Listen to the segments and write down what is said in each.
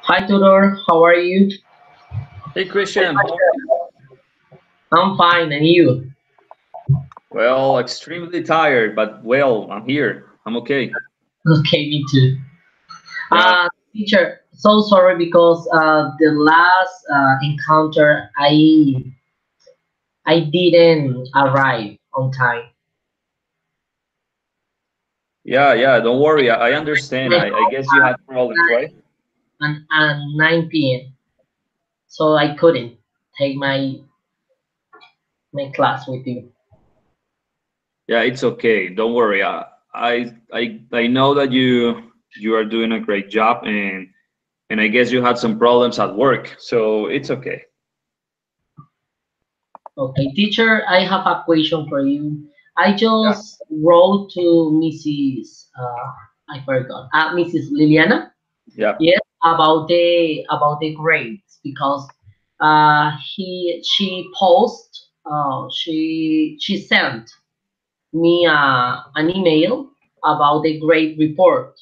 Hi Tudor, how are you? Hey Christian, how are you? I'm fine, and you? Well, extremely tired, but well, I'm here. I'm okay. Okay, me too. Yeah, Teacher, so sorry because the last encounter I didn't arrive on time. yeah. Don't worry. I understand. I I guess you had problems, right? at 9 p.m. So I couldn't take my class with you. Yeah, it's okay. Don't worry. I know that you are doing a great job, and I guess you had some problems at work, so it's okay. Okay, teacher, I have a question for you. I Yeah, just wrote to Mrs. I forgot. Mrs. Liliana. yeah. Yes, about the grades because she she sent me an email about the grade report,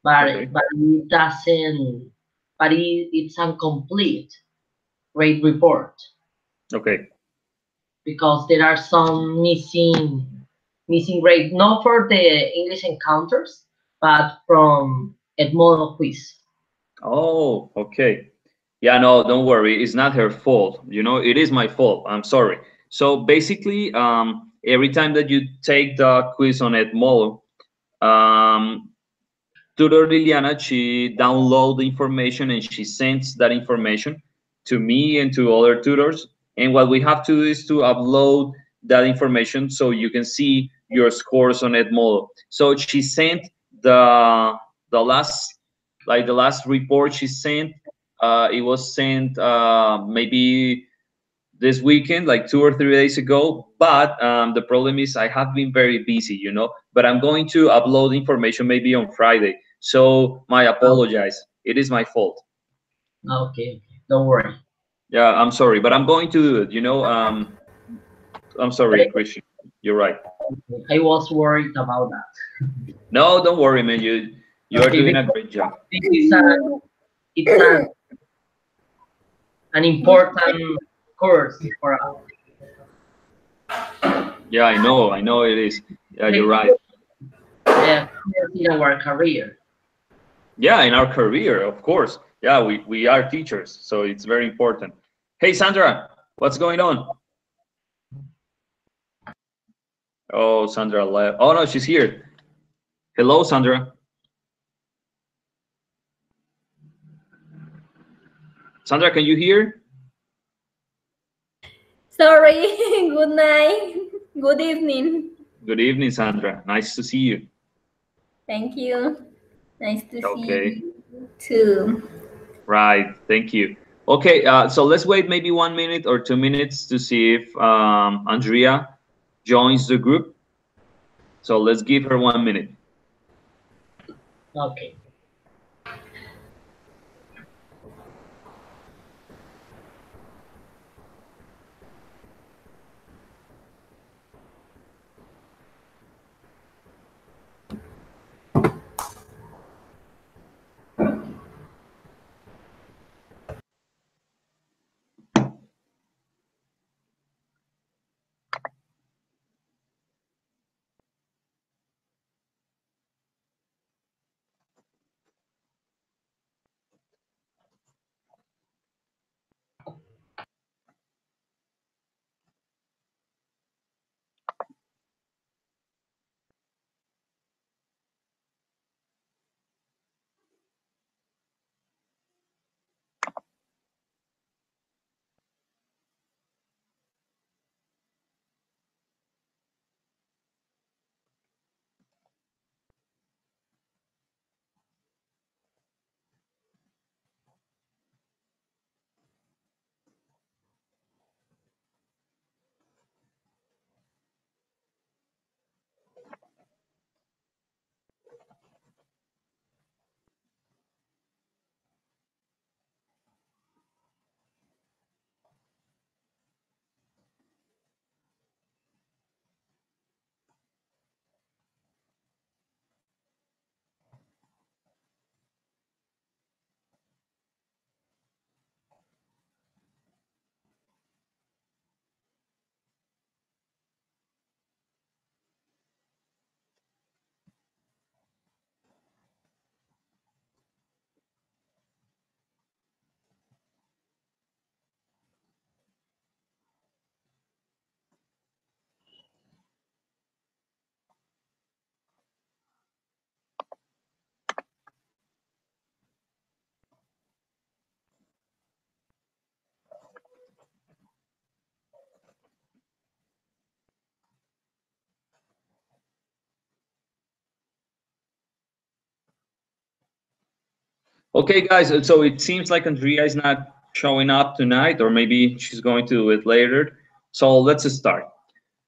Okay, but it doesn't but it's incomplete grade report okay. because there are some missing grade not for the English encounters but from Edmodo quiz. Oh, okay. Yeah, no, don't worry. It's not her fault. You know, it is my fault. I'm sorry. So basically, every time that you take the quiz on Edmodo, um, tutor Liliana, she download the information and she sends that information to me and to other tutors. And what we have to do is to upload that information so you can see your scores on Edmodo. So she sent the the last the last report she sent. It was sent maybe this weekend, like 2 or 3 days ago. But the problem is I have been very busy, you know. But I'm going to upload information maybe on Friday. So my apologize. It is my fault. Okay, don't worry. Yeah, I'm sorry, but I'm going to do it. You know, I'm sorry, Christian. You're right. I was worried about that. No, don't worry, man. You are Okay, doing a because great job. this is it's an important course for us. Yeah, I know it is. Yeah, you're Great right. course in our career. Yeah, in our career, of course. Yeah, we are teachers, so it's very important. Hey, Sandra, what's going on? Oh, Sandra left. Oh no, she's here. Hello, Sandra. Sandra, can you hear? Sorry, good night, good evening. Good evening, Sandra. Nice to see you. Thank you. Nice to see Okay, you too. right. Thank you. Okay, so let's wait maybe 1 minute or 2 minutes to see if Andrea joins the group. So let's give her 1 minute. Okay. Okay, guys, so it seems like Andrea is not showing up tonight, or maybe she's going to do it later. So let's start.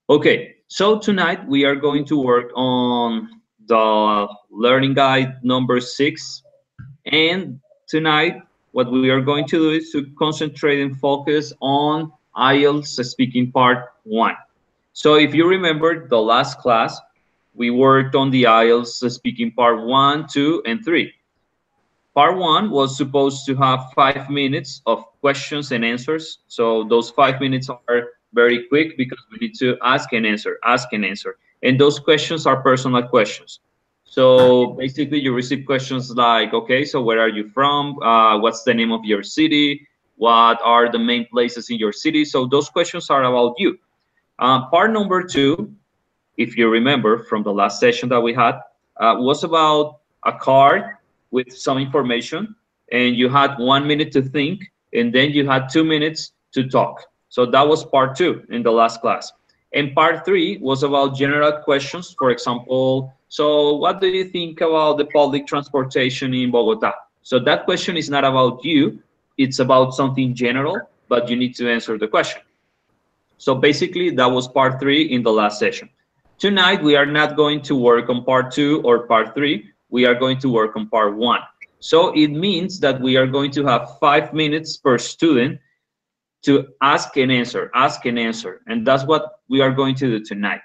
Okay, so tonight we are going to work on the learning guide number 6. And tonight, what we are going to do is to concentrate and focus on IELTS speaking part 1. So if you remember the last class, we worked on the IELTS speaking part 1, 2, and 3. Part 1 was supposed to have 5 minutes of questions and answers. So those 5 minutes are very quick because we need to ask and answer, ask and answer. And those questions are personal questions. So basically you receive questions like, okay, so where are you from? What's the name of your city? What are the main places in your city? So those questions are about you. Part number 2, if you remember from the last session that we had, was about a card with some information, and you had 1 minute to think, and then you had 2 minutes to talk. So that was part 2 in the last class. And part 3 was about general questions. For example, so what do you think about the public transportation in Bogota? So that question is not about you, it's about something general, but you need to answer the question. So basically that was part 3 in the last session. Tonight, we are not going to work on part 2 or part 3. We are going to work on part 1. So it means that we are going to have 5 minutes per student to ask and answer, ask and answer. And that's what we are going to do tonight.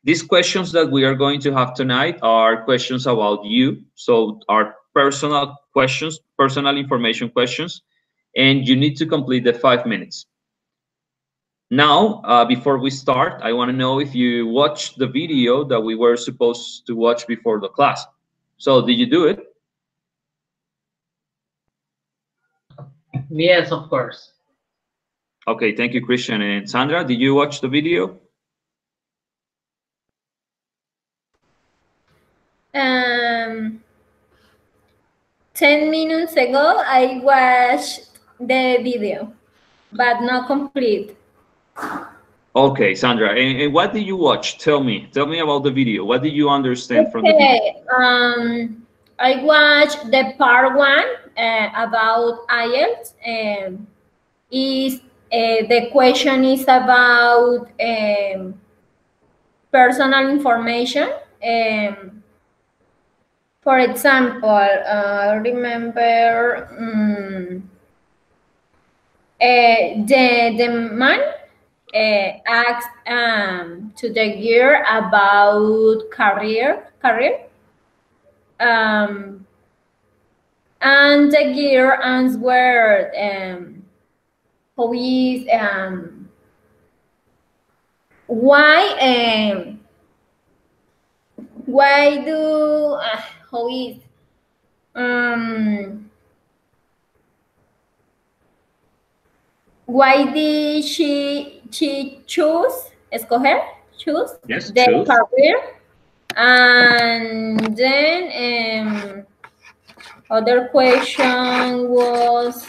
These questions that we are going to have tonight are questions about you. So are personal questions, personal information questions. And you need to complete the 5 minutes. Now, before we start, I want to know if you watched the video that we were supposed to watch before the class. So did you do it? Yes, of course. Okay, thank you, Christian. And Sandra, did you watch the video? 10 minutes ago, I watched the video, but not complete. Okay, Sandra, and what did you watch? Tell me about the video. What did you understand from the video? I watched the part 1 about IELTS. The question is about personal information. For example, remember the man asked to the girl about career, and the girl answered how is why do how is why did she choose Yes, the choose. career? And then other question was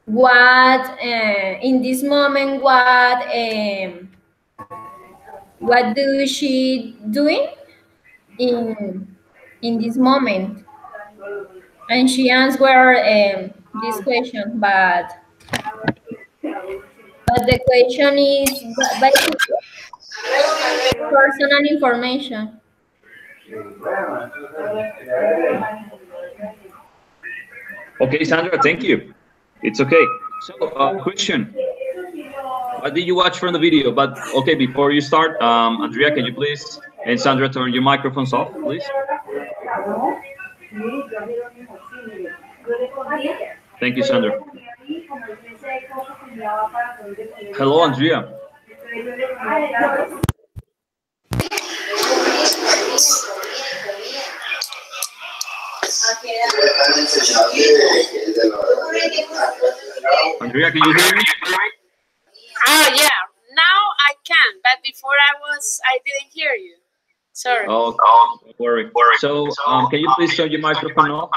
what in this moment what do she doing in this moment? And she answered this question, but the question is basically personal information. Okay, Sandra, thank you. It's okay. So, Christian, what did you watch from the video? But okay, before you start, Andrea, can you please, and Sandra, turn your microphones off, please? Thank you, Sandra. Hello, Andrea. Andrea, can you hear me? Oh yeah, now I can, but before I didn't hear you. Sorry. Oh, don't worry. So, can you please turn your microphone off?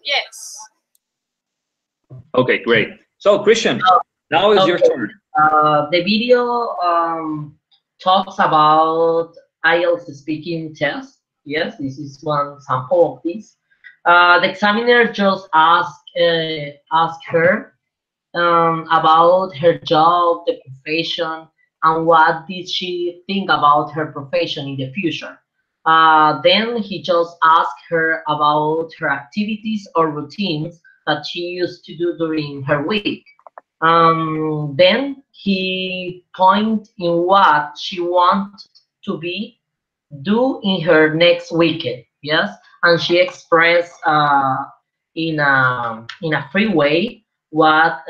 Yes. Okay, great. So, Christian, Now is your Okay. turn. The video talks about IELTS speaking test. Yes, this is one sample of this. The examiner just asked her about her job, the profession, and what did she think about her profession in the future. Then he just asked her about her activities or routines that she used to do during her week. Then he point in what she wanted to be do in her next weekend. Yes, and she expressed in a free way what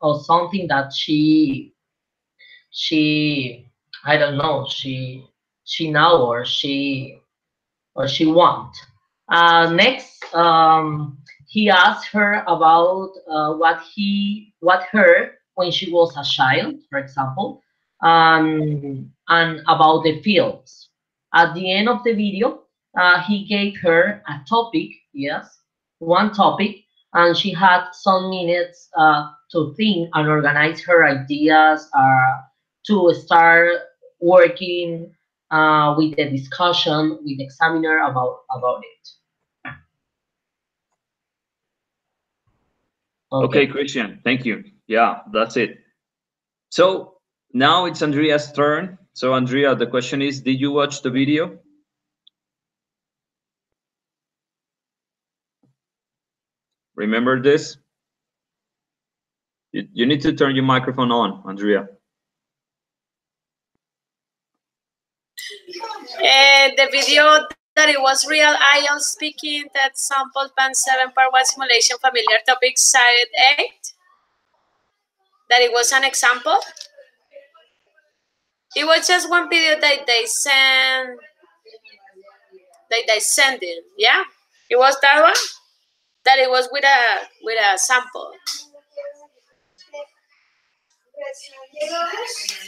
or something that she I don't know she know or she want. Next, he asked her about what her when she was a child, for example, and about the fields. At the end of the video, he gave her a topic, yes, one topic, and she had some minutes to think and organize her ideas, to start working with the discussion with the examiner about it. Okay, Okay. Christian, thank you. Yeah, that's it. So now it's Andrea's turn. So Andrea, the question is, did you watch the video? Remember this? You need to turn your microphone on, Andrea. The video that it was real IELTS speaking, that sample band 7 part 1 simulation familiar topic side 8, that it was an example. It was just one video that they sent in, yeah? It was that one? That it was with a sample.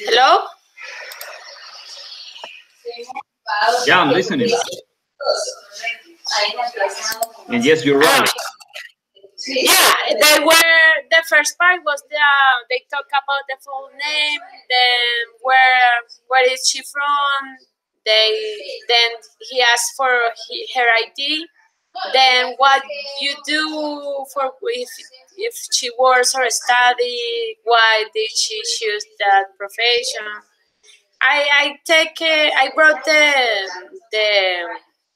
Hello? Yeah, I'm listening. And yes, you're right. Yeah, the first part was they talk about the full name, then where is she from? Then he asked for her ID. Then what you do for if she works or study? Why did she choose that profession? I brought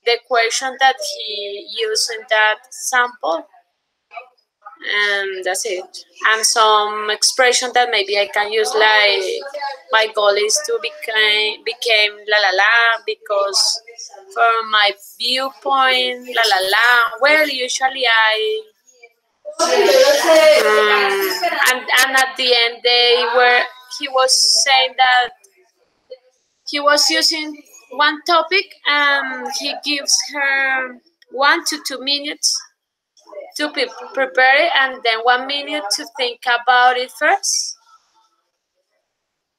the question that he used in that sample, and that's it. And some expression that maybe I can use, like my goal is to became la la la, because from my viewpoint, la la la. Well, usually and at the end he was saying that he was using one topic and he gives her 1 to 2 minutes to prepare it, and then 1 minute to think about it first.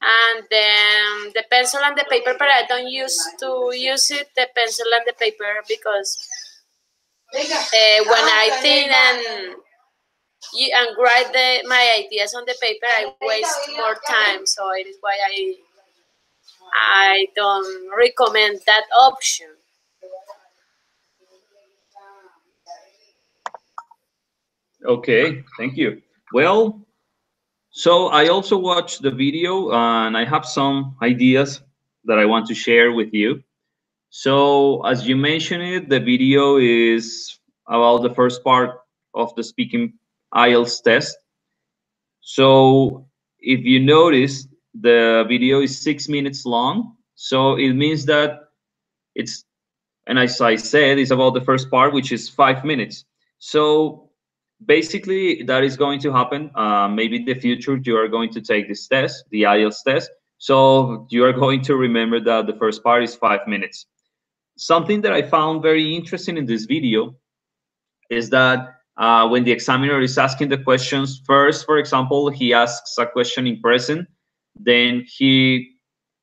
And then the pencil and the paper, but I don't use to use it, the pencil and the paper, because when I think and write my ideas on the paper, I waste more time. So it is why I don't recommend that option. Okay, thank you. Well, so I also watched the video and I have some ideas that I want to share with you. So as you mentioned it, the video is about the first part of the speaking IELTS test. So if you notice, the video is 6 minutes long. So it means that it's, and as I said, it's about the first part, which is 5 minutes. So basically that is going to happen. Maybe in the future you are going to take this test, the IELTS test. So you are going to remember that the first part is 5 minutes. Something that I found very interesting in this video is that when the examiner is asking the questions, first, for example, he asks a question in present, then he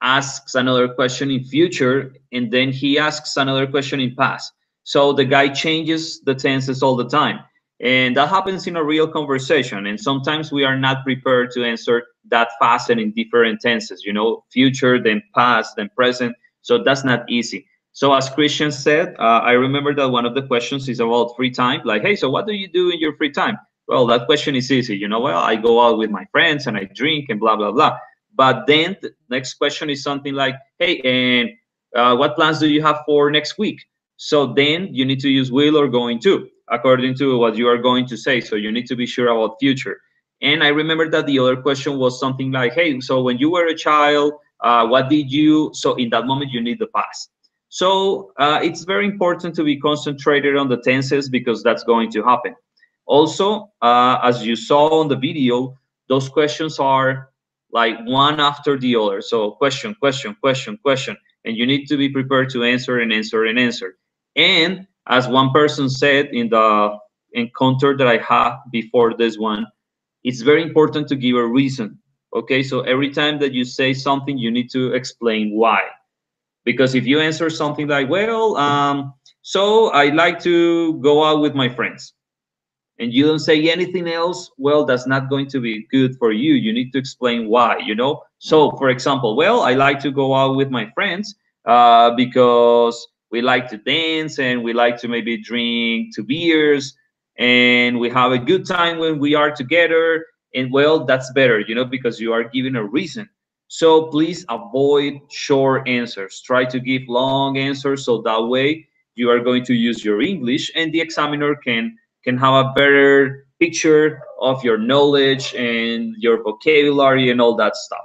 asks another question in future, and then he asks another question in past. So the guy changes the tenses all the time. And that happens in a real conversation. And sometimes we are not prepared to answer that fast and in different tenses, you know, future, then past, then present. So that's not easy. So as Christian said, I remember that one of the questions is about free time. Like, hey, so what do you do in your free time? Well, that question is easy. You know, well, I go out with my friends and I drink and blah, blah, blah. But then the next question is something like, hey, and what plans do you have for next week? So then you need to use will or going to, according to what you are going to say. So you need to be sure about future. And I remember that the other question was something like, hey, so when you were a child, what did you, so in that moment you need the past. So it's very important to be concentrated on the tenses because that's going to happen. Also, as you saw on the video, those questions are like one after the other. So question, question, question, question. And you need to be prepared to answer and answer and answer. And as one person said in the encounter that I had before this one, it's very important to give a reason. Okay, so every time that you say something, you need to explain why. Because if you answer something like, well, so I like to go out with my friends, and you don't say anything else, well, that's not going to be good for you. You need to explain why, you know? So, for example, well, I like to go out with my friends because we like to dance and we like to maybe drink 2 beers and we have a good time when we are together. And well, that's better, you know, because you are giving a reason. So please avoid short answers. Try to give long answers so that way you are going to use your English and the examiner can have a better picture of your knowledge and your vocabulary and all that stuff.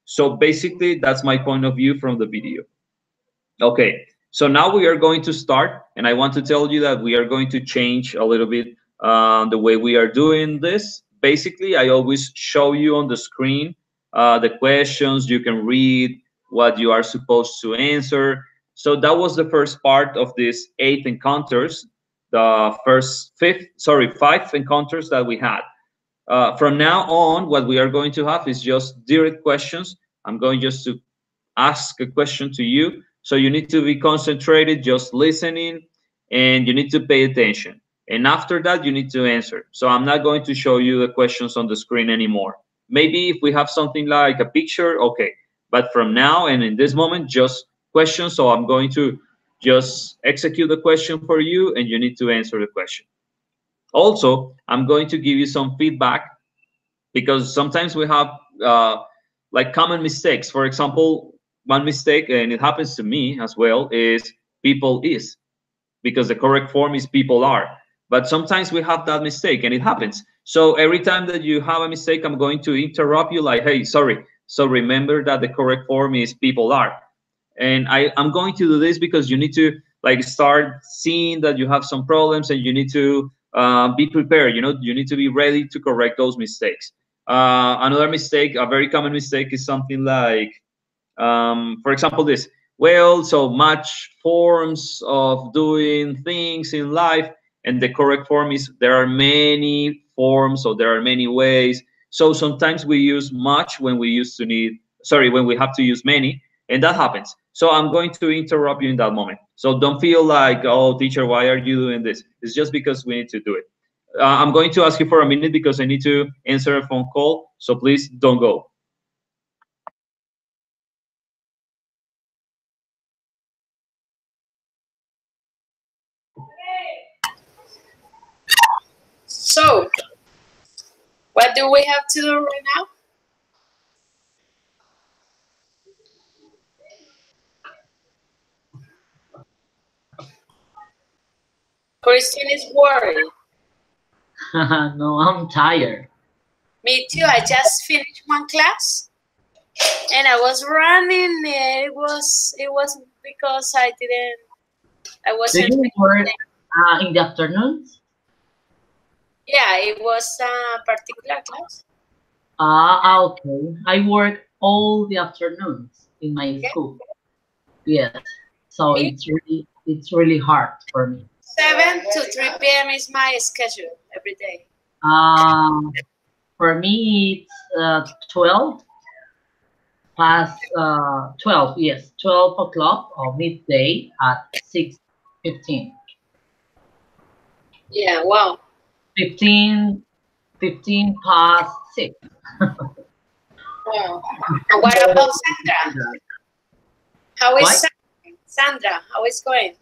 So basically, that's my point of view from the video. Okay, so now we are going to start, and I want to tell you that we are going to change a little bit the way we are doing this. Basically, I always show you on the screen the questions. You can read what you are supposed to answer. So that was the first part of these 8 encounters, the first 5 encounters that we had. From now on, what we are going to have is just direct questions. I'm going just to ask a question to you. So you need to be concentrated, just listening, and you need to pay attention. And after that, you need to answer. So I'm not going to show you the questions on the screen anymore. Maybe if we have something like a picture, okay. But from now and in this moment, just questions. So I'm going to just execute the question for you, and you need to answer the question. Also, I'm going to give you some feedback because sometimes we have like common mistakes. For example, one mistake, and it happens to me as well, is people is, because the correct form is people are. But sometimes we have that mistake and it happens. So every time that you have a mistake, I'm going to interrupt you like, hey, sorry. So remember that the correct form is people are. And I'm going to do this because you need to like start seeing that you have some problems and you need to be prepared. You know, you need to be ready to correct those mistakes. Another mistake, a very common mistake, is something like, for example, this. Well, so much forms of doing things in life, and the correct form is there are many forms, so there are many ways. So sometimes we use much when we used to need, sorry, when we have to use many, and that happens. So I'm going to interrupt you in that moment. So don't feel like, oh, teacher, why are you doing this? It's just because we need to do it. I'm going to ask you for a minute because I need to answer a phone call. So please don't go. So, what do we have to do right now? Christine is worried. No, I'm tired. Me too. I just finished one class, and I was running. It was because I Do wasn't. you work in the afternoons? Yeah, it was a particular class. Okay. I work all the afternoons in my Okay. school. Yes. So Me, it's really hard for me. 7 to 3 p.m. is my schedule every day. For me, it's 12 past 12. Yes, 12 o'clock or midday at 6:15. Yeah, wow. 15, 15 past 6. Oh. And what about Sandra? How is What? Sandra? How is going?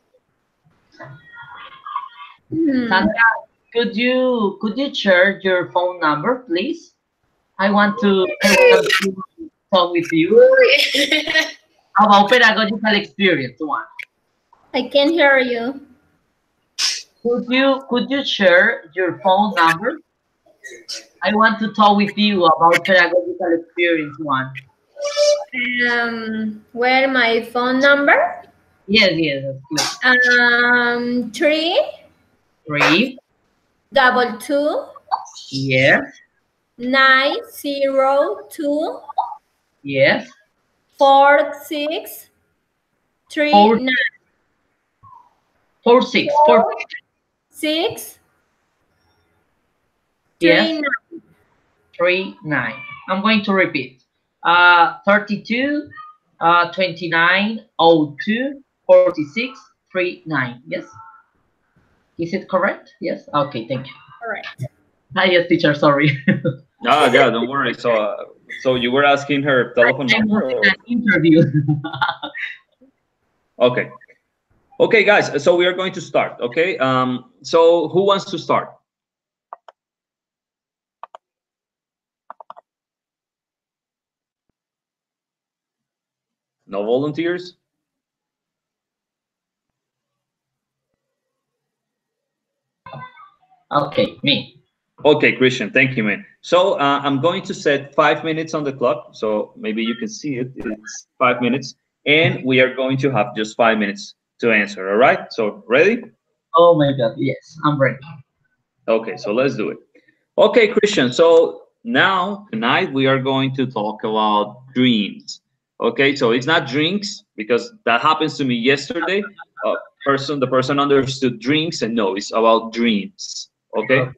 Sandra, could you share your phone number, please? I want to talk with you about pedagogical experience. One. I can hear you. Could you share your phone number? I want to talk with you about pedagogical experience. One. Well, my phone number? Yes, yes, please. 3. Double two Yes, 902 yes. 4 4639 4 6 4. 6 Yes, 39. 3 9. I'm going to repeat. 32 29 02 46 39. Yes, is it correct? Yes. Okay, thank you. Correct. Ah, yes, teacher. Sorry. Ah, yeah, don't worry. So, so you were asking her telephone I was number, in or an interview. okay, okay, guys. So we are going to start. Okay. So who wants to start? No volunteers? Okay, me. Okay, Christian, thank you, man. So I'm going to set 5 minutes on the clock. So maybe you can see it. It's 5 minutes. And we are going to have just 5 minutes to answer. All right. So ready? Oh my God. Yes, I'm ready. Okay, so let's do it. Okay, Christian. So now tonight we are going to talk about dreams. Okay, so it's not drinks because that happens to me yesterday. The person understood drinks, and no, it's about dreams. Okay. Okay.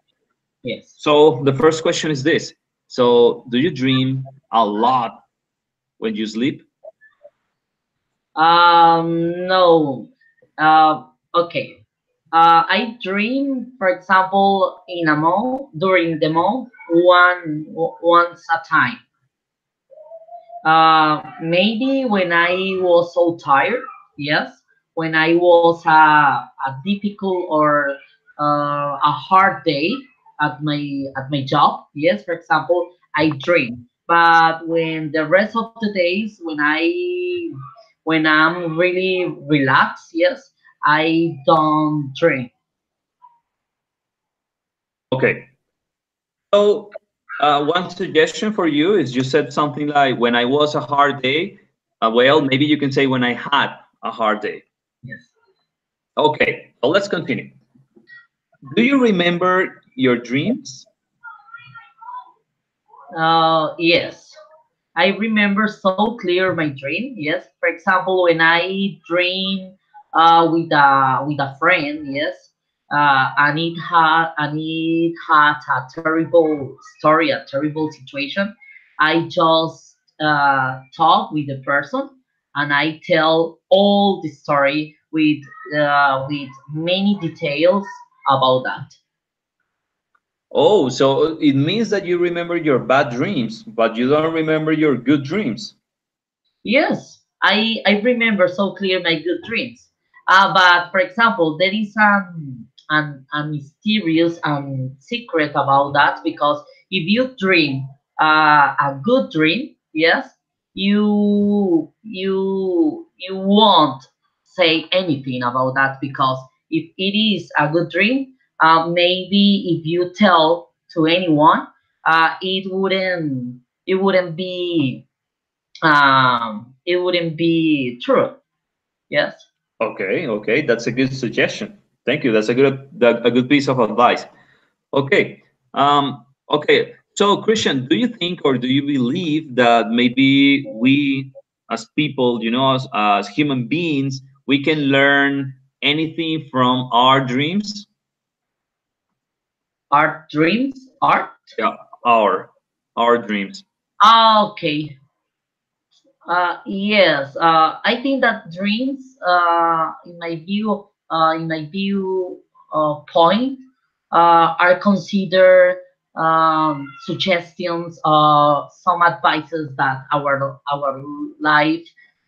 Yes. So the first question is this. So do you dream a lot when you sleep? No. Okay. I dream, for example, in a month, during the month, once a time. Maybe when I was so tired, yes, when I was a difficult or a hard day at my job, yes, for example, I dream. But when the rest of the days, when I'm really relaxed, yes, I don't dream. Okay. So one suggestion for you is you said something like when I was a hard day. Well, maybe you can say when I had a hard day. Yes. Okay, so let's continue. Do you remember your dreams? Yes. I remember so clear my dream. Yes, for example, when I dream with a friend. Yes, and it had a terrible story, a terrible situation. I just talk with the person, and I tell all the story with many details about that. Oh, so it means that you remember your bad dreams, but you don't remember your good dreams. Yes, I remember so clear my good dreams. But for example, there is a mysterious secret about that because if you dream a good dream, yes, you won't say anything about that because if it is a good dream, maybe if you tell to anyone, it wouldn't be it wouldn't be true. Yes. Okay, okay, that's a good suggestion. Thank you. That's a good piece of advice. Okay. Okay. So, Christian, do you think or do you believe that maybe we, as people, as human beings, we can learn anything from our dreams? Art dreams, art. Yeah, our dreams. Okay. Yes. I think that dreams, in my view point, are considered suggestions or some advices that our life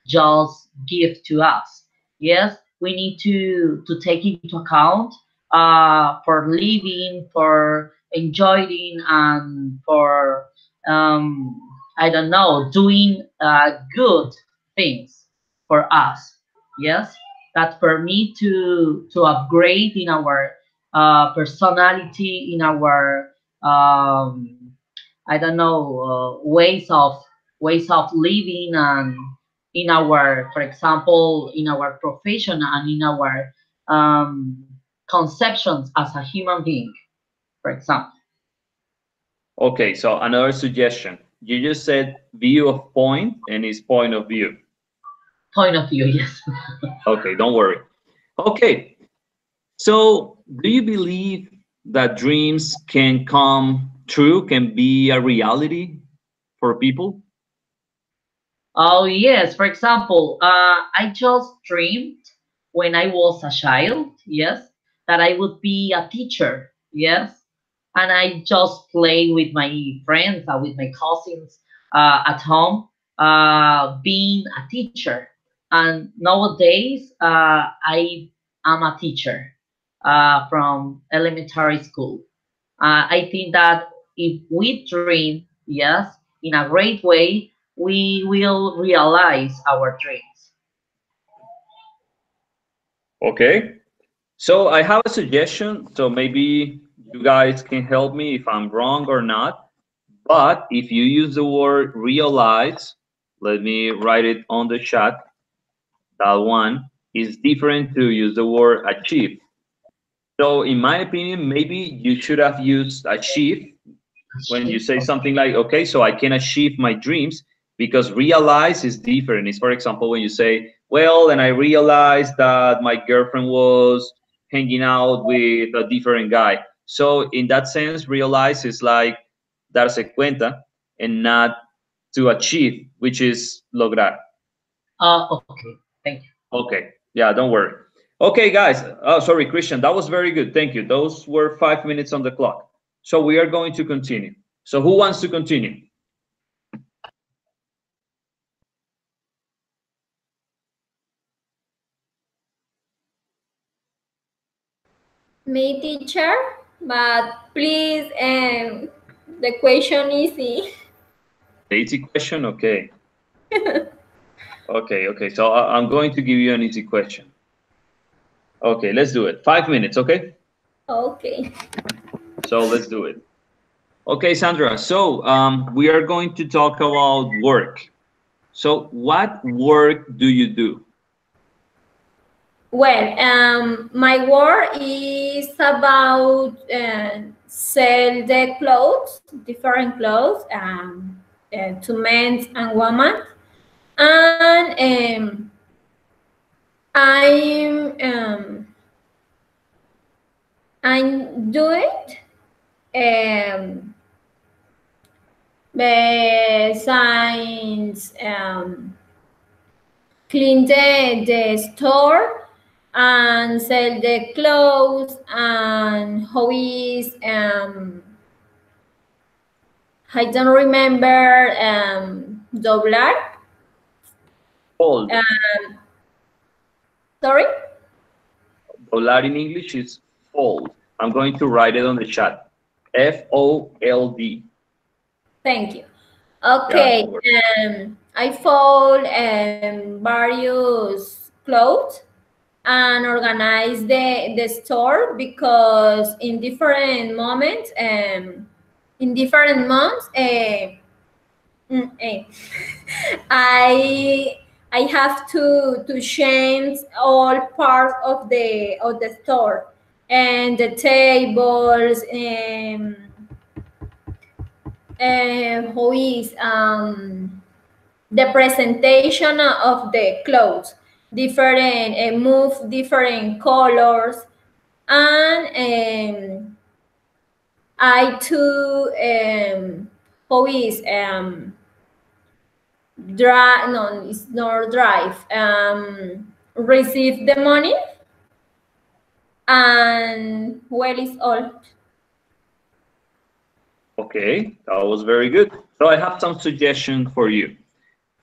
just give to us. Yes, we need to take into account for living, for enjoying, and for um, I don't know, doing good things for us. Yes, that for me to upgrade in our personality, in our I don't know, ways of living, and in our, for example, in our profession and in our um, conceptions as a human being, for example. Okay, so another suggestion. You just said view of point and his point of view. Point of view, yes. Okay, don't worry. Okay, so do you believe that dreams can come true, can be a reality for people? Oh yes, for example, I just dreamed when I was a child, yes, that I would be a teacher, yes, and I just play with my friends, with my cousins at home, being a teacher. And nowadays, I am a teacher from elementary school. I think that if we dream, yes, in a great way, we will realize our dreams. Okay, so I have a suggestion. So maybe you guys can help me if I'm wrong or not. But if you use the word realize, let me write it on the chat. That one is different to use the word achieve. So, in my opinion, maybe you should have used achieve when you say something like, okay, so I can achieve my dreams, because realize is different. It's, for example, when you say, well, and I realized that my girlfriend was hanging out with a different guy. So, in that sense, realize is like darse cuenta and not to achieve, which is lograr. Okay, thank you. Okay. Yeah, don't worry. Okay, guys. Oh, sorry, Christian. That was very good. Thank you. Those were 5 minutes on the clock. So we are going to continue. So who wants to continue? Me, teacher, but please, the question easy. Easy question? Okay. Okay. So I'm going to give you an easy question. Okay, let's do it. 5 minutes, okay? Okay. So let's do it. Okay, Sandra. So we are going to talk about work. So what work do you do? Well, my work is about sell the clothes, different clothes, to men and women, and I'm I'm doing besides clean the store and sell the clothes, and how is I don't remember doblar. Fold. Sorry. Volar in English is fold. I'm going to write it on the chat. Fold. Thank you. Okay. Yeah, I fold various clothes and organize the store, because in different moments, in different months, I have to change all parts of the store, and the tables, who is the presentation of the clothes, different move different colors, and I too who is drive, no, it's not drive, receive the money, and well, it's all. Okay, that was very good. So I have some suggestion for you.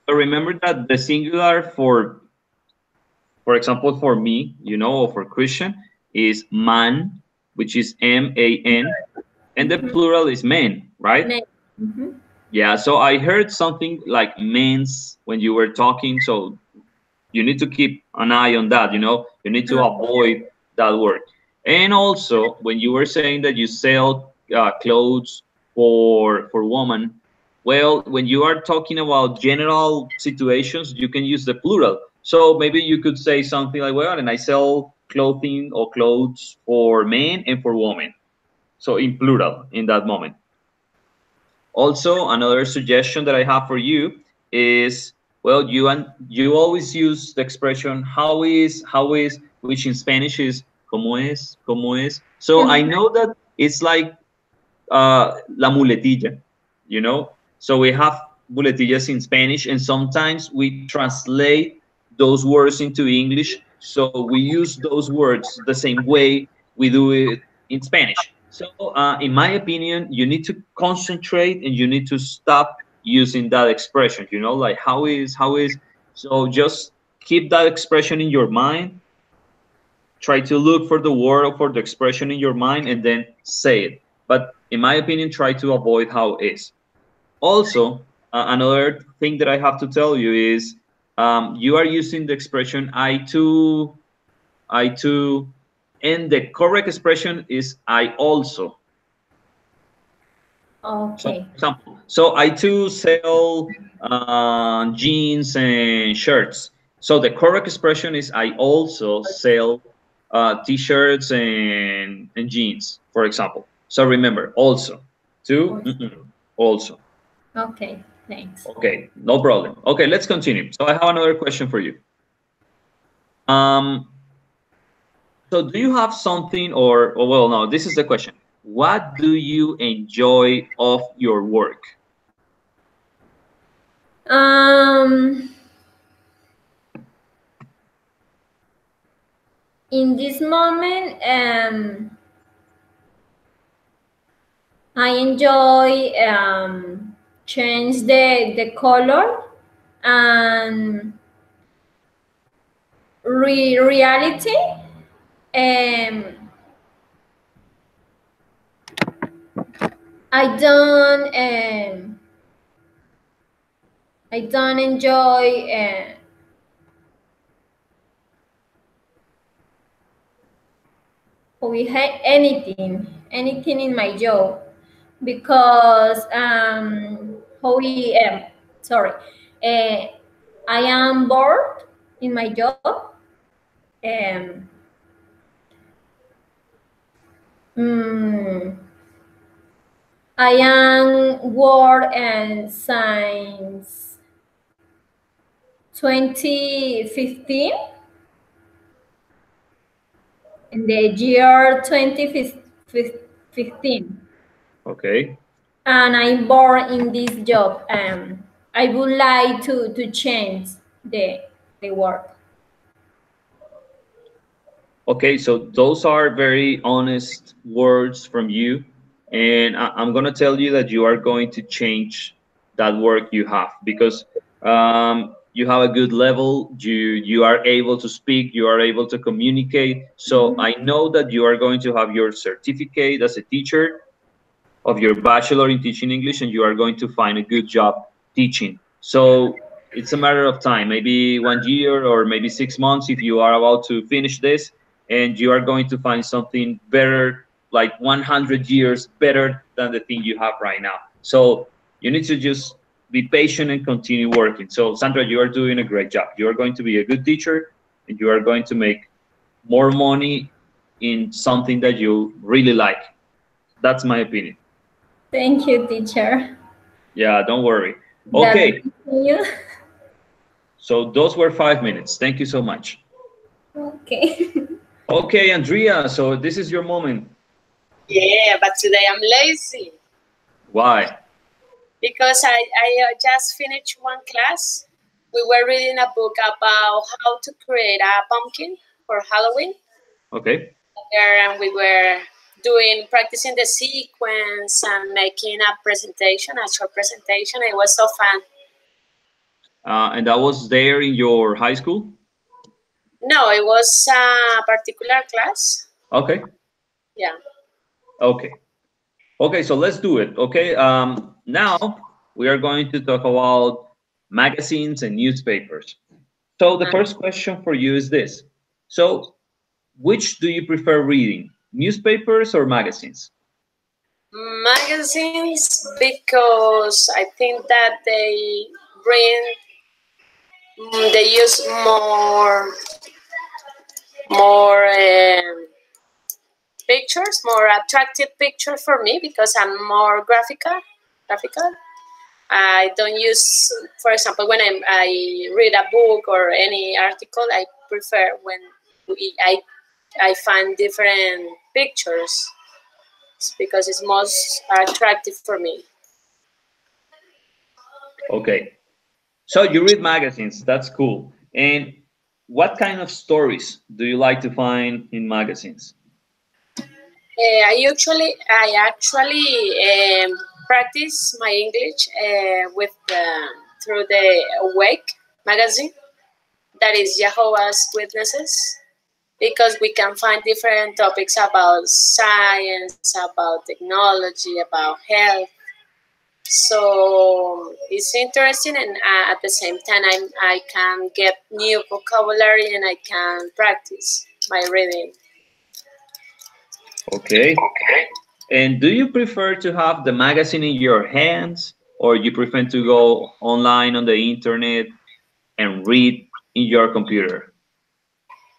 So remember that the singular for example, for me, you know, or for Christian, is man, which is man, and the plural is men, right? Mhm. Yeah, so I heard something like men's when you were talking, so you need to keep an eye on that, you know, you need to avoid that word. And also, when you were saying that you sell clothes for women, well, when you are talking about general situations, you can use the plural. So maybe you could say something like, well, and I sell clothing or clothes for men and for women. So in plural in that moment. Also, another suggestion that I have for you is, well, you always use the expression how is, which in Spanish is como es. So I know that it's like la muletilla, you know. So we have muletillas in Spanish, and sometimes we translate those words into English. So we use those words the same way we do it in Spanish. So, in my opinion, you need to concentrate and you need to stop using that expression. You know, like how is. So just keep that expression in your mind. Try to look for the word or for the expression in your mind and then say it. But in my opinion, try to avoid how is. Also, another thing that I have to tell you is you are using the expression I too, and the correct expression is I also. So, for Okay. example, so I too sell jeans and shirts. So the correct expression is I also sell t-shirts and jeans, for example. So remember, also, to, also. Okay. Thanks. Okay, no problem. Okay, let's continue. So I have another question for you. Um, so do you have something or well, no, this is the question. What do you enjoy of your work? Um, in this moment, I enjoy change the color and reality. Um, I don't I don't enjoy we had anything in my job because sorry, uh, I am bored in my job. Um, mm, I am word and since 2015 in the year 2015, Okay. and I'm bored in this job. I would like to change the work. Okay, so those are very honest words from you. And I'm going to tell you that you are going to change that work you have because you have a good level. You are able to speak, you are able to communicate. So I know that you are going to have your certificate as a teacher of your bachelor in teaching English, and you are going to find a good job teaching. So it's a matter of time, maybe 1 year or maybe 6 months if you are about to finish this, and you are going to find something better, like 100 years better than the thing you have right now. So you need to just be patient and continue working. So Sandra, you are doing a great job. You are going to be a good teacher, and you are going to make more money in something that you really like. That's my opinion. Thank you, teacher. Yeah, don't worry. That Okay, you. so those were 5 minutes. Thank you so much. Okay. Okay, Andrea, so this is your moment. Yeah, but today I'm lazy Why? because I just finished one class. We were reading a book about how to create a pumpkin for Halloween. Okay. There, and we were doing practicing the sequence and making a presentation, a short presentation. It was so fun. And that was there in your high school? No, it was a particular class. Okay. Yeah. Okay. Okay, so let's do it. Okay. Now we are going to talk about magazines and newspapers. So the first question for you is this. So which do you prefer reading, newspapers or magazines? Magazines, because I think that they bring, they use more pictures, more attractive pictures for me because I'm more graphical. I don't use, for example, when I read a book or any article, I prefer when I find different pictures because it's most attractive for me. Okay. So you read magazines, that's cool. And what kind of stories do you like to find in magazines? I actually practice my English with through the Awake magazine, that is Jehovah's Witnesses, because we can find different topics about science, about technology, about health. So it's interesting, and at the same time, I can get new vocabulary and I can practice my reading. Okay. And do you prefer to have the magazine in your hands, or you prefer to go online on the internet and read in your computer?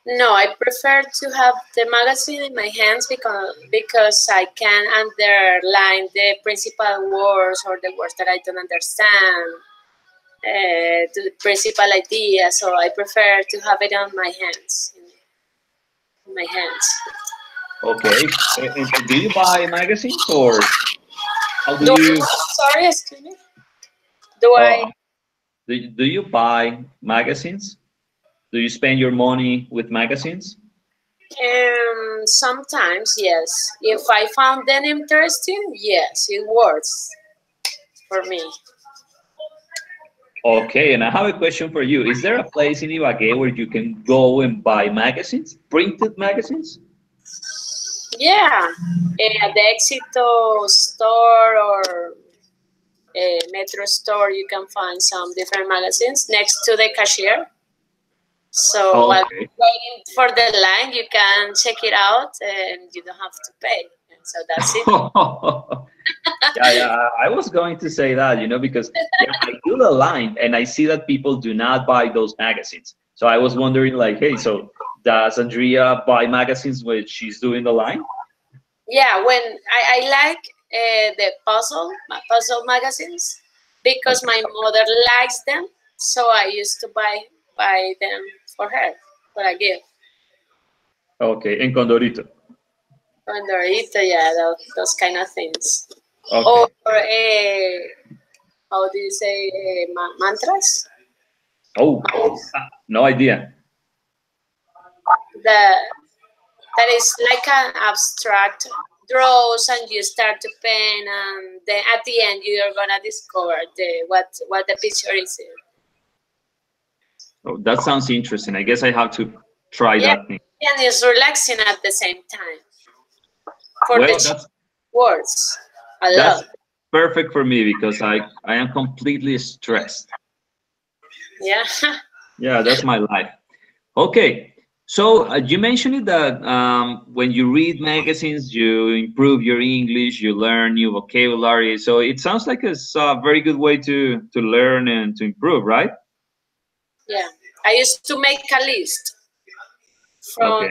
No, I prefer to have the magazine in my hands because I can underline the principal words or the words that I don't understand, the principal idea. So I prefer to have it on my hands. In my hands. Okay. And do you buy magazines, or how do you? Sorry, excuse me. Do you buy magazines? Do you spend your money with magazines? Sometimes, yes. If I found them interesting, yes, it works for me. Okay, and I have a question for you. Is there a place in Ibagué where you can go and buy magazines, printed magazines? Yeah, at the Éxito store or Metro store, you can find some different magazines next to the cashier. So while waiting for the line, you can check it out and you don't have to pay. And so that's it. Yeah, I was going to say that, because I do the line and I see that people do not buy those magazines. So I was wondering, like, hey, so does Andrea buy magazines when she's doing the line? Yeah, when I like the puzzle magazines because my mother likes them. So I used to buy them for her, for a gift. Okay, and Condorito. Condorito, yeah, those kind of things. Okay. Or how do you say, mantras? Oh, no idea. That is like an abstract draws, and you start to paint, and then at the end you are gonna discover what the picture is. Oh, that sounds interesting. I guess I have to try that thing. And it's relaxing at the same time. For the words, that's perfect for me because I am completely stressed. Yeah. Yeah, that's my life. Okay, so you mentioned that when you read magazines, you improve your English, you learn new vocabulary. So it sounds like it's a very good way to learn and to improve, right? Yeah, I used to make a list from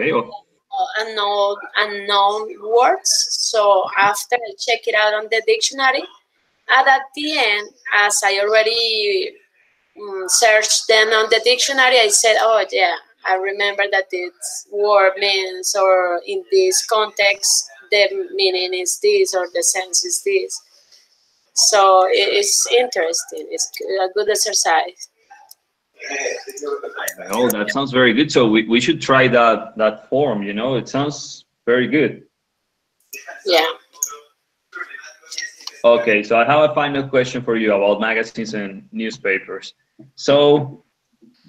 unknown words. So after I check it out on the dictionary, and at the end, as I already searched them on the dictionary, I said, oh yeah, I remember that this word means, or in this context, the meaning is this, or the sense is this. So it's interesting. It's a good exercise. Oh, that sounds very good. So we should try that form, it sounds very good. Yeah. Okay, so I have a final question for you about magazines and newspapers. So,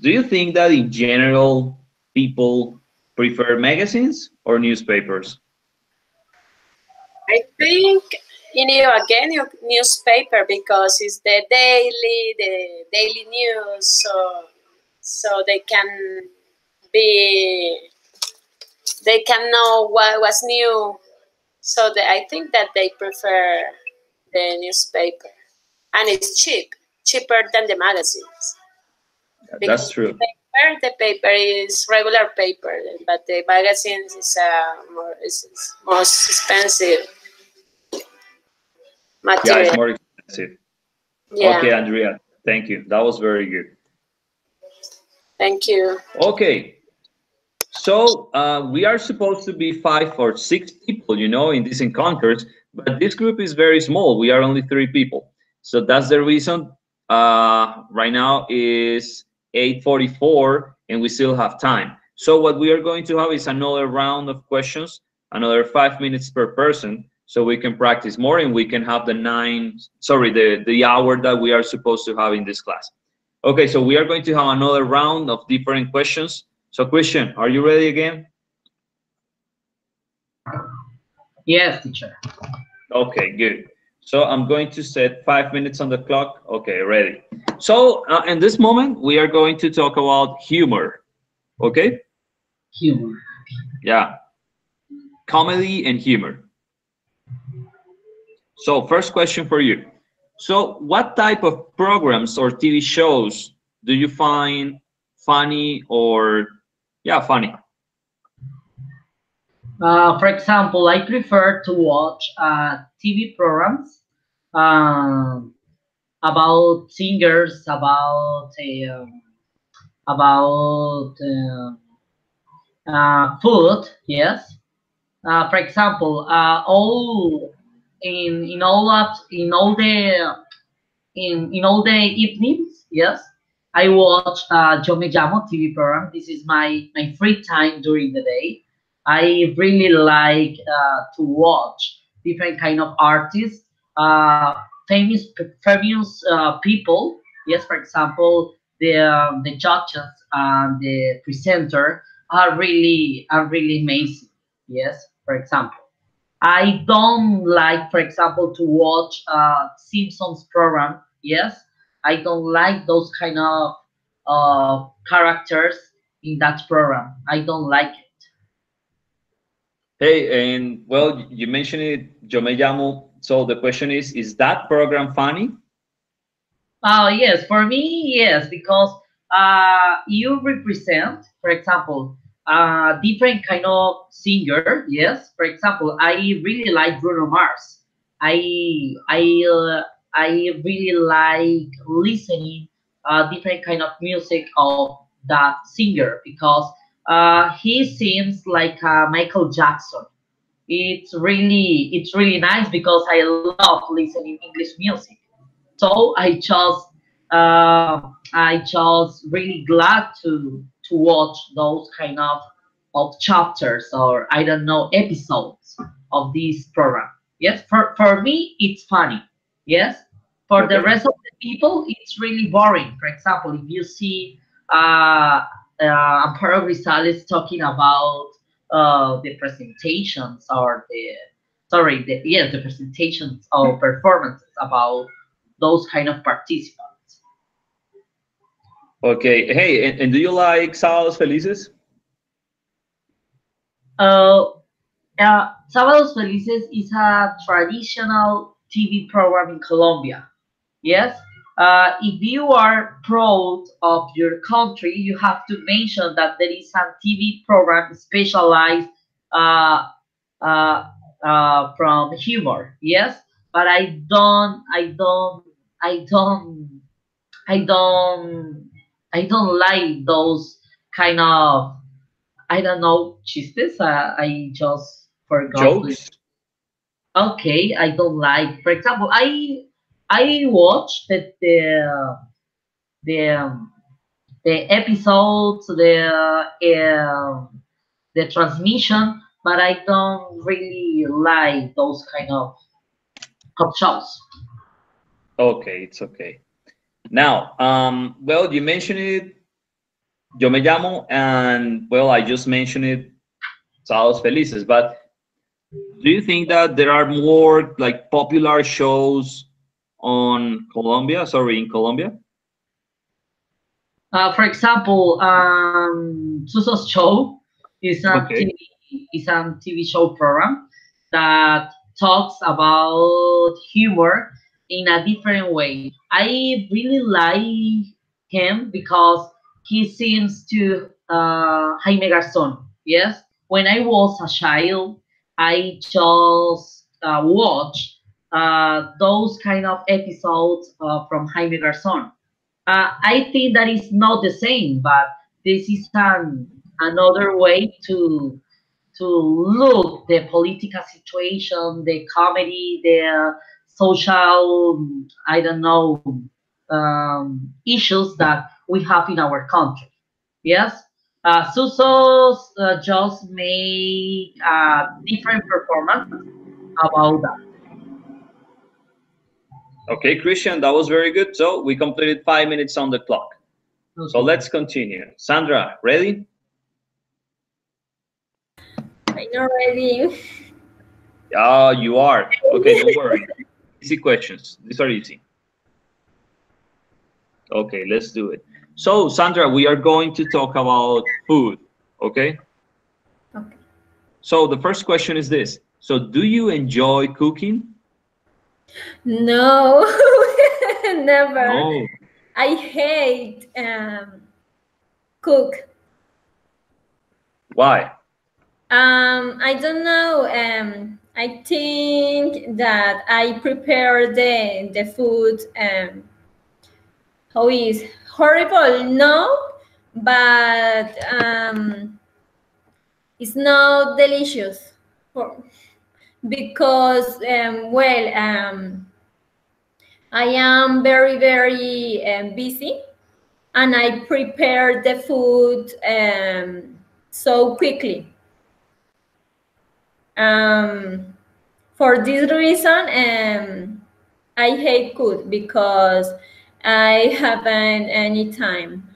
do you think that in general people prefer magazines or newspapers? I think you know again your newspaper because it's the daily news, so be they can know what was new. So I think that they prefer the newspaper, and it's cheaper than the magazines. That's Because true. the paper is regular paper, but the magazines is is most expensive Yeah, it's material. more expensive. Okay, Yeah, Andrea, thank you. That was very good. thank you. Okay, so we are supposed to be 5 or 6 people, in these encounters, but this group is very small. We are only 3 people. So that's the reason right now is 8:44 and we still have time. So what we are going to have is another round of questions, another 5 minutes per person, so we can practice more and we can have the hour that we are supposed to have in this class. Okay, so we are going to have another round of different questions. So Christian, are you ready again? Yes, teacher. Okay, good. So I'm going to set 5 minutes on the clock. Okay, ready. So in this moment, we are going to talk about humor. Okay? Humor. Yeah, comedy and humor. So first question for you. So what type of programs or TV shows do you find funny or, yeah, funny? For example, I prefer to watch TV programs um, about singers, about food. Yes. For example, all in all up in all the evenings, yes, I watch Yo Me Llamo TV program. This is my free time during the day. I really like to watch different kind of artists, famous people. Yes, for example, the judges and the presenter are really amazing. Yes, for example. I don't like, for example, to watch Simpsons program. Yes, I don't like those kind of characters in that program. I don't like it. Hey, and well, you mentioned it, Yo Me Llamo. So the question is that program funny? Oh yes, for me, yes, because you represent, for example, different kind of singer. Yes, for example, I really like Bruno Mars. I I uh, I really like listening different kind of music of that singer because he seems like Michael Jackson. It's really nice because I love listening English music. So I just really glad to watch those kind of chapters, or I don't know, episodes of this program. Yes, for me it's funny. Yes, for the Okay. rest of the people it's really boring. For example, if you see uh, Amparo Grisales talking about the presentations, or the presentations or performances about those kind of participants. Okay. Hey, and do you like Sábados Felices? Uh, Sábados Felices is a traditional TV program in Colombia. Yes. If you are proud of your country, you have to mention that there is a TV program specialized uh, uh, from humor. Yes, but I don't, I don't like those kind of, I don't know, chistes. I just forgot. Jokes? Okay, I don't like. For example, I watched the the episodes, the transmission but I don't really like those kind of shows. Okay, it's okay. Now, well, you mentioned it, Yo Me Llamo, and well, I just mentioned it, Sábados Felices, but do you think that there are more like popular shows on Colombia, sorry, in Colombia? For example, Suso's show Okay. is a TV show program that talks about humor in a different way. I really like him because he seems to Jaime Garzón. Yes, when I was a child, I just watched those kind of episodes from Jaime Garzón. I think that is not the same, but this is another way to look the political situation, the comedy, the social, I don't know, issues that we have in our country. Yes, Susos just made a different performance about that. Okay, Christian, that was very good. So we completed 5 minutes on the clock. So Okay. let's continue. Sandra, ready? I'm not ready. Ah, you are. Okay, don't worry. Easy questions. These are easy. Okay, let's do it. So, Sandra, we are going to talk about food. Okay. Okay. So the first question is this. So do you enjoy cooking? No, never. No. I hate cook. Why? I don't know. I think that I prepare the food. How is horrible? No, but it's not delicious for, because I am very busy, and I prepare the food so quickly. Um, for this reason, I hate cook because I haven't any time.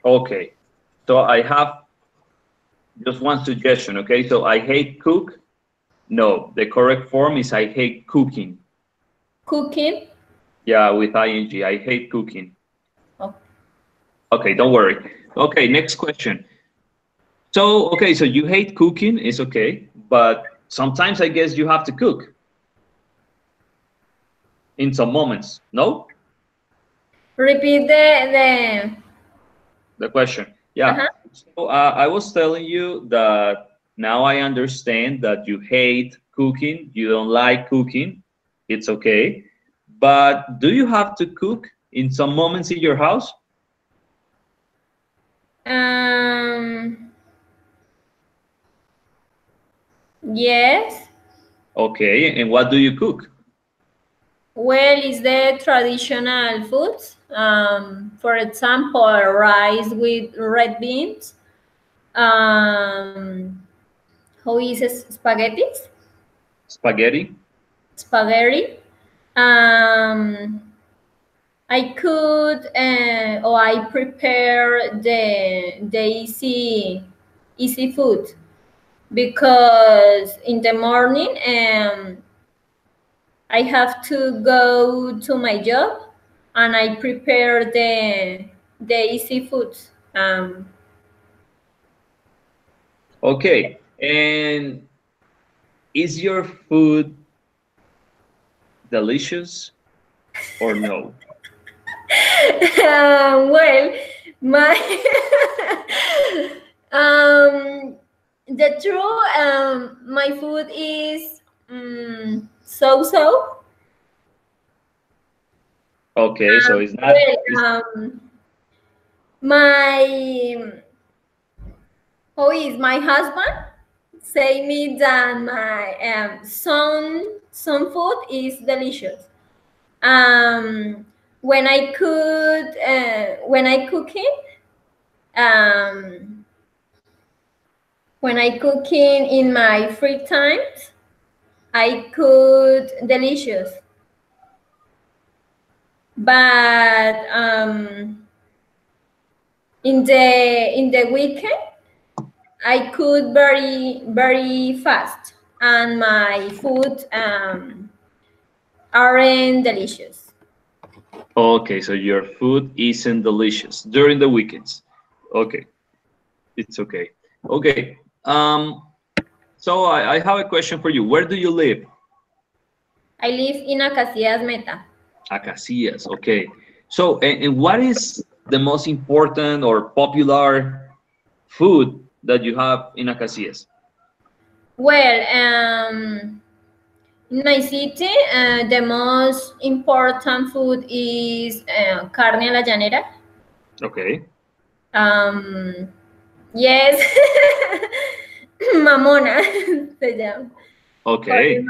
Okay. So I have just one suggestion. Okay. So I hate cook. No, the correct form is I hate cooking. Cooking. Yeah, with ing. I hate cooking. Oh. Okay, don't worry. Okay, next question. So, okay, so you hate cooking, it's okay, but sometimes I guess you have to cook in some moments, no? Repeat The question. Yeah. uh-huh. So I was telling you that now I understand that you hate cooking, you don't like cooking, it's okay. But do you have to cook in some moments in your house? Yes. Okay, and what do you cook? Well, it's the traditional foods. For example, rice with red beans. How is it? Spaghetti? Spaghetti? Spaghetti. I could or I prepare the easy food because in the morning I have to go to my job, and I prepare the easy food. Um, Okay, and is your food delicious or no? well, my the true my food is so. Okay, so it's not. My how is my husband say me that my some food is delicious. Um, when I cook it, When I cooking in my free time, I cook delicious. But in the weekend, I cook very fast, and my food aren't delicious. Okay, so your food isn't delicious during the weekends. Okay, it's okay. Okay. So I have a question for you. Where do you live? I live in Acacias Meta. Acacias. Okay. So, and what is the most important or popular food that you have in Acacias? Well, in my city, the most important food is carne a la llanera. Okay. Yes, mamona se llama. Okay.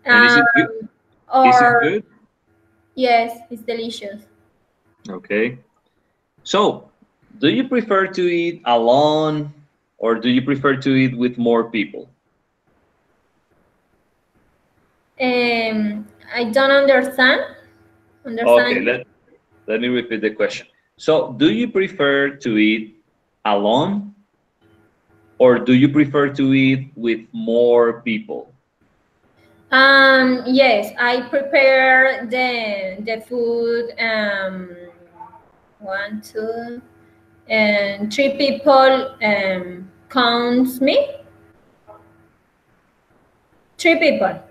And is it good? Um, Is it or good? yes, it's delicious. Okay. So, do you prefer to eat alone or do you prefer to eat with more people? I don't understand. Okay, Understand? let me repeat the question. So, do you prefer to eat alone or do you prefer to eat with more people? Yes, I prepare the food. One, two, and three people counts me. Three people.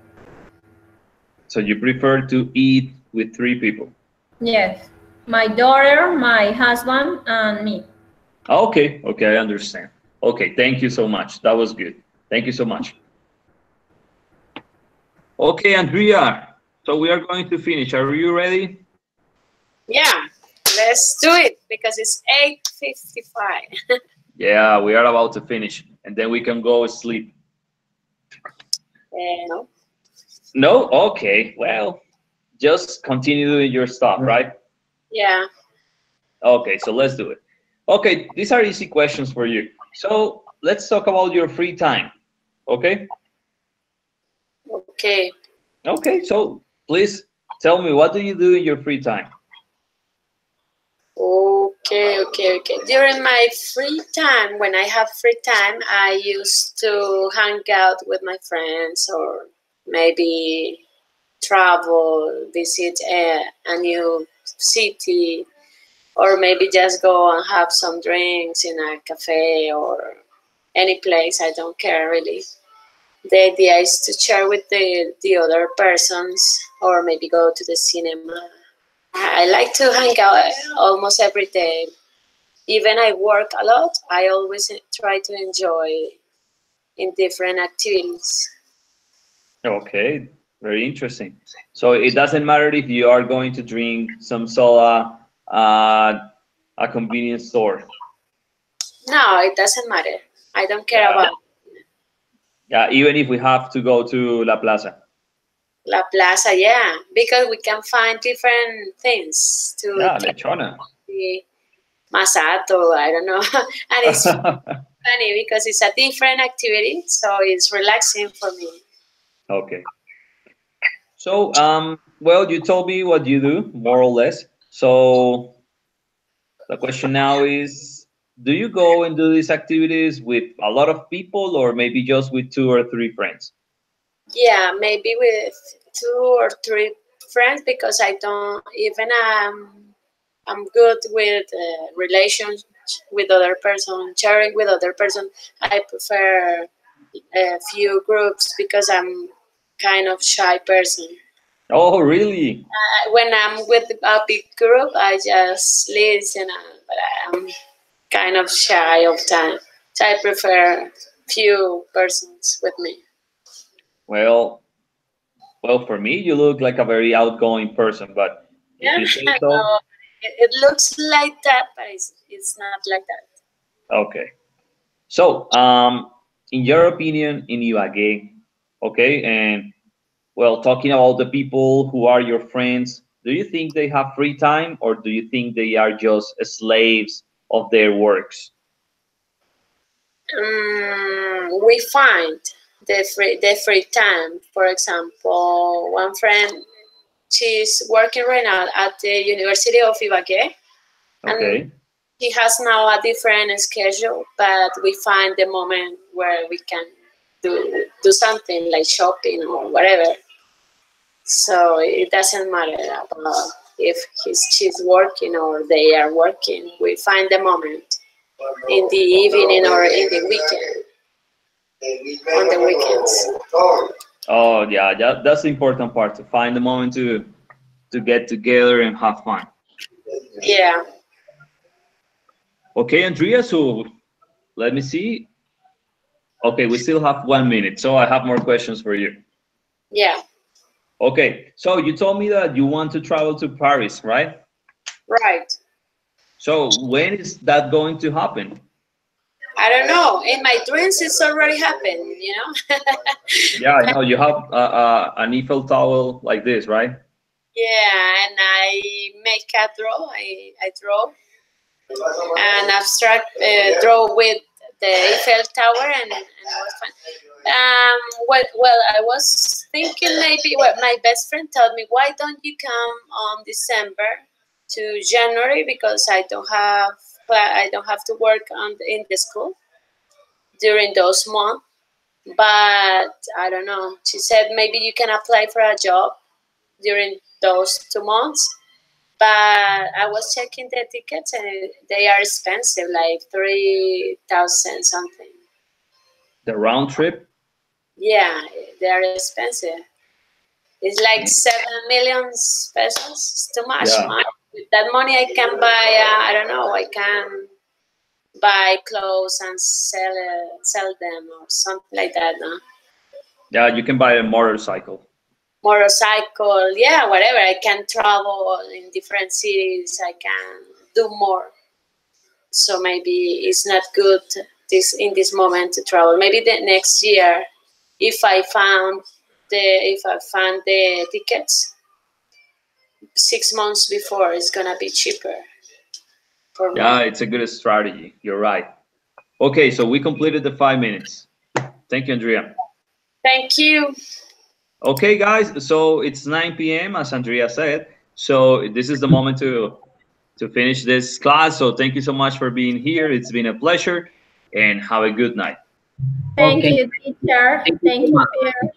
So, you prefer to eat with three people? Yes, my daughter, my husband, and me. Okay, okay, I understand. Okay, thank you so much. That was good. Thank you so much. Okay, Andrea. So we are going to finish. Are you ready? Yeah, let's do it because it's 8:55. Yeah, we are about to finish, and then we can go sleep. No. No? Okay. Well, just continue doing your stuff, right? Yeah. Okay, so let's do it. Okay, these are easy questions for you. So let's talk about your free time. Okay? Okay. Okay, so please tell me, what do you do in your free time? Okay. During my free time, when I have free time, I used to hang out with my friends or maybe travel, visit a new city, or maybe just go and have some drinks in a cafe or any place. I don't care really. The idea is to share with the other persons or maybe go to the cinema. I like to hang out almost every day. Even I work a lot, I always try to enjoy in different activities. Okay, very interesting. So it doesn't matter if you are going to drink some soda at a convenience store. No, it doesn't matter. I don't care Yeah, about yeah. Even if we have to go to La Plaza. La Plaza, yeah, because we can find different things to Yeah, try. lechona. Masato, I don't know. And it's funny because it's a different activity, so it's relaxing for me. Okay. So, well, you told me what you do, more or less. So the question now is, do you go and do these activities with a lot of people or maybe just with two or three friends? Yeah, maybe with two or three friends because I don't even I'm good with relations with other person, sharing with other person. I prefer a few groups because I'm kind of shy person. Oh, really? When I'm with a big group, I just listen, but I'm kind of shy of time. So I prefer few persons with me. Well, well, for me, you look like a very outgoing person, but if Yeah, you say so, no, it looks like that, but it's not like that. okay. So, in your opinion, in Ibagué, okay, and well, talking about the people who are your friends, do you think they have free time or do you think they are just slaves of their works? We find the free time. For example, one friend, she's working right now at the University of Ibagué, Okay. and he has now a different schedule, but we find the moment where we can do something like shopping or whatever. So it doesn't matter about if she's working or they are working. We find the moment in the evening or in the weekend, on the weekends. Oh yeah, that's the important part, to find the moment to get together and have fun. Yeah. Okay, Andrea, so let me see. Okay, we still have 1 minute, so I have more questions for you. Yeah. Okay, so you told me that you want to travel to Paris, right? Right. So when is that going to happen? I don't know. In my dreams, it's already happened, you know? Yeah, I know you have an Eiffel Tower like this, right? Yeah, and I make a draw. I draw an abstract draw with the Eiffel Tower, and it was fun. Well, I was thinking maybe. Well, my best friend told me, "Why don't you come on December to January, because I don't have to work in the school during those months." But I don't know. She said maybe you can apply for a job during those 2 months. But I was checking the tickets and they are expensive, like 3,000 something. The round trip? Yeah, they are expensive. It's like 7 million pesos. It's too much Yeah. money. With that money, I can buy. I don't know. I can buy clothes and sell them or something like that. No? Yeah, you can buy a motorcycle. Motorcycle, yeah, whatever. I can travel in different cities. I can do more. So maybe it's not good in this moment to travel. Maybe the next year, if I found the tickets 6 months before, it's gonna be cheaper for me. Yeah, it's a good strategy. You're right. Okay, so we completed the 5 minutes. Thank you, Andrea. Thank you. Okay, guys, so it's 9 p.m. as Andrea said. So this is the moment to finish this class. So thank you so much for being here. It's been a pleasure, and have a good night. Thank Okay. you, teacher. Thank you Thank so you, much. Pierre.